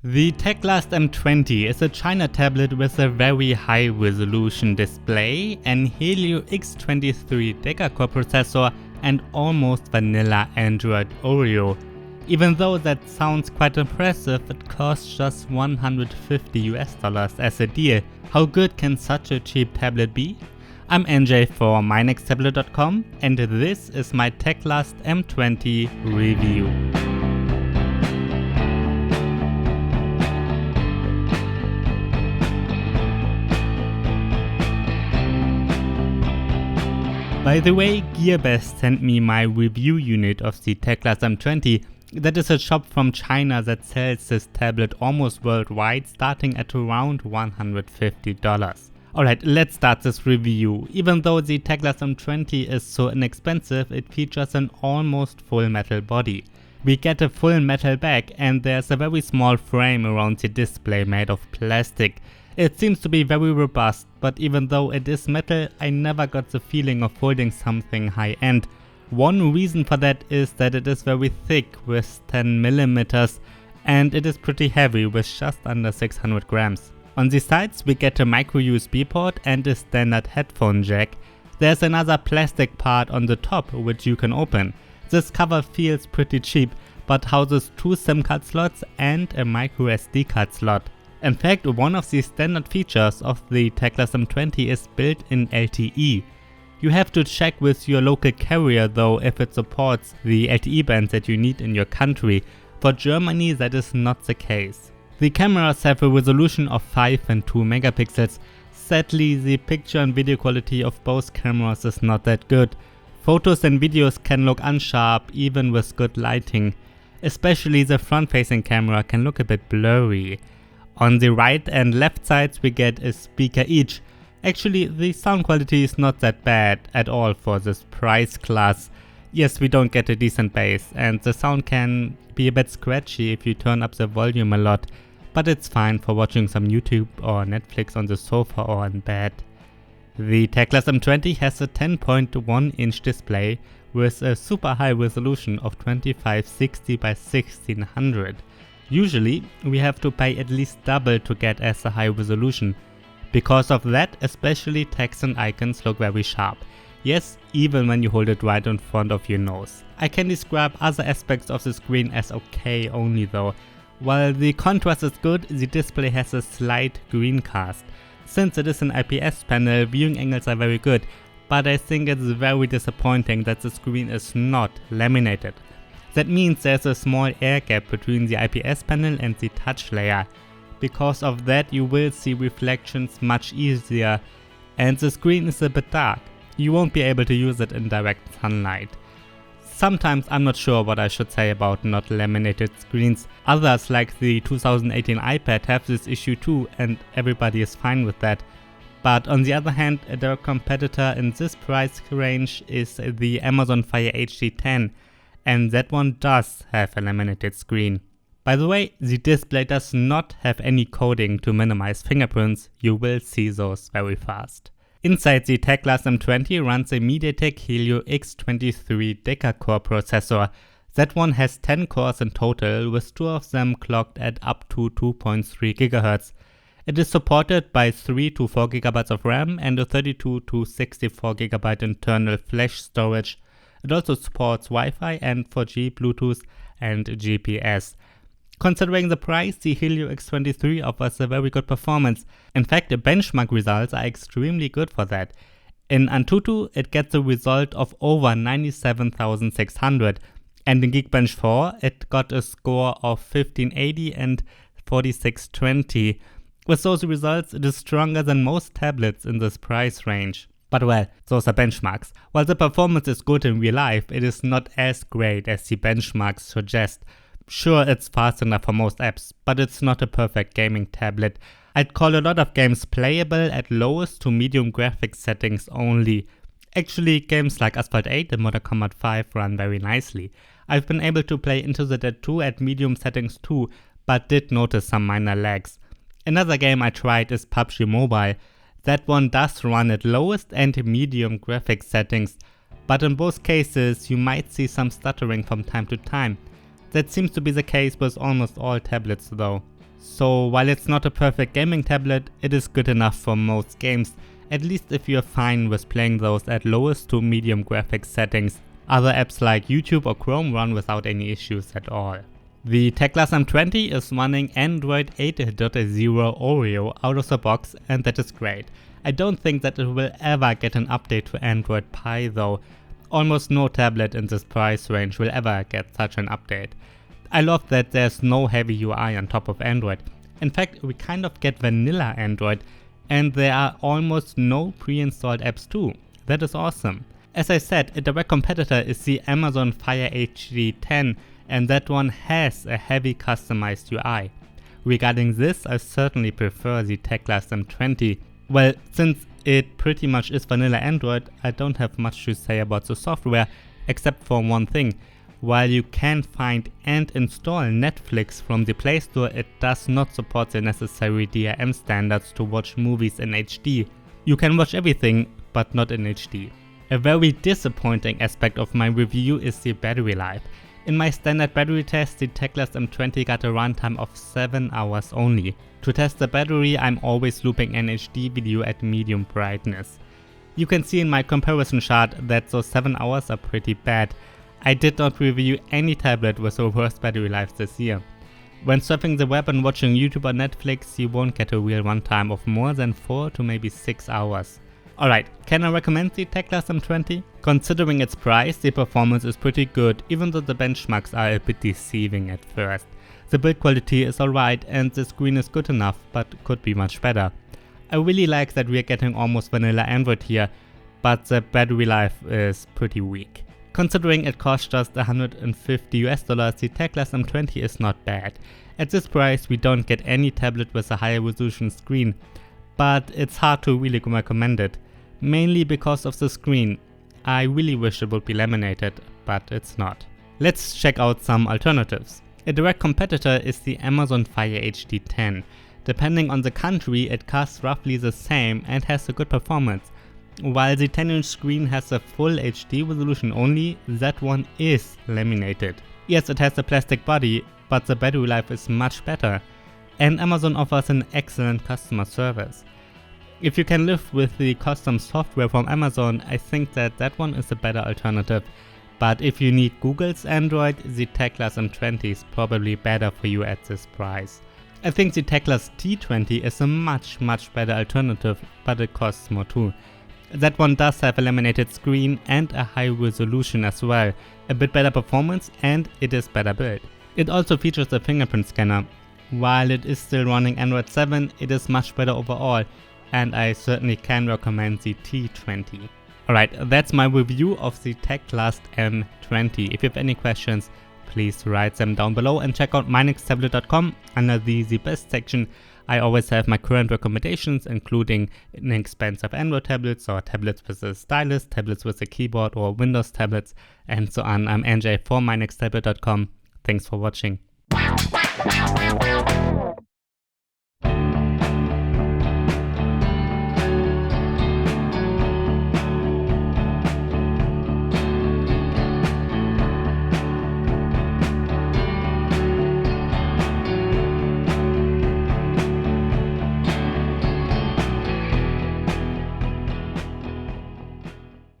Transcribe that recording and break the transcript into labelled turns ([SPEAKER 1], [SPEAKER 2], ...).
[SPEAKER 1] The Teclast M20 is a China tablet with a very high resolution display, an Helio X23 deca-core processor and almost vanilla Android Oreo. Even though that sounds quite impressive, it costs just $150 as a deal. How good can such a cheap tablet be? I'm NJ for mynexttablet.com and this is my Teclast M20 review. By the way, GearBest sent me my review unit of the Teclast M20. That is a shop from China that sells this tablet almost worldwide, starting at around $150. Alright, let's start this review. Even though the Teclast M20 is so inexpensive, it features an almost full metal body. We get a full metal back and there's a very small frame around the display made of plastic. It seems to be very robust, but even though it is metal, I never got the feeling of holding something high-end. One reason for that is that it is very thick with 10mm and it is pretty heavy with just under 600 grams. On the sides we get a micro USB port and a standard headphone jack. There's another plastic part on the top which you can open. This cover feels pretty cheap, but houses 2 SIM card slots and a micro SD card slot. In fact, one of the standard features of the Teclast M20 is built-in LTE. You have to check with your local carrier though if it supports the LTE band that you need in your country. For Germany that is not the case. The cameras have a resolution of 5 and 2 megapixels. Sadly, the picture and video quality of both cameras is not that good. Photos and videos can look unsharp even with good lighting. Especially the front-facing camera can look a bit blurry. On the right and left sides we get a speaker each. Actually, the sound quality is not that bad at all for this price class. Yes, we don't get a decent bass and the sound can be a bit scratchy if you turn up the volume a lot, but it's fine for watching some YouTube or Netflix on the sofa or in bed. The Teclast M20 has a 10.1 inch display with a super high resolution of 2560 by 1600. Usually, we have to pay at least double to get as a high resolution. Because of that, especially text and icons look very sharp. Yes, even when you hold it right in front of your nose. I can describe other aspects of the screen as okay only though. While the contrast is good, the display has a slight green cast. Since it is an IPS panel, viewing angles are very good, but I think it's very disappointing that the screen is not laminated. That means there's a small air gap between the IPS panel and the touch layer. Because of that you will see reflections much easier and the screen is a bit dark. You won't be able to use it in direct sunlight. Sometimes I'm not sure what I should say about not laminated screens. Others like the 2018 iPad have this issue too and everybody is fine with that. But on the other hand, a direct competitor in this price range is the Amazon Fire HD 10. And that one does have a laminated screen. By the way, the display does not have any coding to minimize fingerprints, you will see those very fast. Inside the Teclast M20 runs a MediaTek Helio X23 deca-core processor. That one has 10 cores in total, with 2 of them clocked at up to 2.3 GHz. It is supported by 3 to 4 GB of RAM and a 32 to 64 GB internal flash storage. It also supports Wi-Fi and 4G, Bluetooth and GPS. Considering the price, the Helio X23 offers a very good performance. In fact, the benchmark results are extremely good for that. In Antutu, it gets a result of over 97,600 and in Geekbench 4 it got a score of 1580 and 4620. With those results, it is stronger than most tablets in this price range. But well, those are benchmarks. While the performance is good in real life, it is not as great as the benchmarks suggest. Sure, it's fast enough for most apps, but it's not a perfect gaming tablet. I'd call a lot of games playable at lowest to medium graphics settings only. Actually, games like Asphalt 8 and Mortal Kombat 5 run very nicely. I've been able to play Into the Dead 2 at medium settings too, but did notice some minor lags. Another game I tried is PUBG Mobile. That one does run at lowest and medium graphics settings, but in both cases you might see some stuttering from time to time. That seems to be the case with almost all tablets though. So while it's not a perfect gaming tablet, it is good enough for most games, at least if you're fine with playing those at lowest to medium graphics settings. Other apps like YouTube or Chrome run without any issues at all. The Teclast M20 is running Android 8.0 Oreo out of the box, and that is great. I don't think that it will ever get an update to Android Pie though. Almost no tablet in this price range will ever get such an update. I love that there's no heavy UI on top of Android. In fact, we kind of get vanilla Android, and there are almost no pre-installed apps too. That is awesome. As I said, a direct competitor is the Amazon Fire HD 10, and that one has a heavy customized UI. Regarding this, I certainly prefer the Teclast M20. Well, since it pretty much is vanilla Android, I don't have much to say about the software, except for one thing. While you can find and install Netflix from the Play Store, it does not support the necessary DRM standards to watch movies in HD. You can watch everything, but not in HD. A very disappointing aspect of my review is the battery life. In my standard battery test, the Teclast M20 got a runtime of 7 hours only. To test the battery, I'm always looping an HD video at medium brightness. You can see in my comparison chart that those 7 hours are pretty bad. I did not review any tablet with a worse battery life this year. When surfing the web and watching YouTube or Netflix, you won't get a real runtime of more than 4 to maybe 6 hours. Alright, can I recommend the Teclast M20? Considering its price, the performance is pretty good, even though the benchmarks are a bit deceiving at first. The build quality is alright and the screen is good enough, but could be much better. I really like that we are getting almost vanilla Android here, but the battery life is pretty weak. Considering it costs just $150 US, the Teclast M20 is not bad. At this price we don't get any tablet with a higher resolution screen, but it's hard to really recommend it. Mainly because of the screen. I really wish it would be laminated, but it's not. Let's check out some alternatives. A direct competitor is the Amazon Fire HD 10. Depending on the country, it costs roughly the same and has a good performance. While the 10-inch screen has a full HD resolution only, that one is laminated. Yes, it has a plastic body, but the battery life is much better. And Amazon offers an excellent customer service. If you can live with the custom software from Amazon, I think that one is a better alternative. But if you need Google's Android, the Teclast M20 is probably better for you at this price. I think the Teclast T20 is a much better alternative, but it costs more too. That one does have a laminated screen and a high resolution as well, a bit better performance, and it is better built. It also features a fingerprint scanner. While it is still running Android 7, it is much better overall, and I certainly can recommend the T20. Alright, that's my review of the Teclast M20. If you have any questions, please write them down below and check out mynexttablet.com. Under the best section, I always have my current recommendations, including inexpensive Android tablets or tablets with a stylus, tablets with a keyboard or Windows tablets, and so on. I'm NJ for mynexttablet.com. Thanks for watching.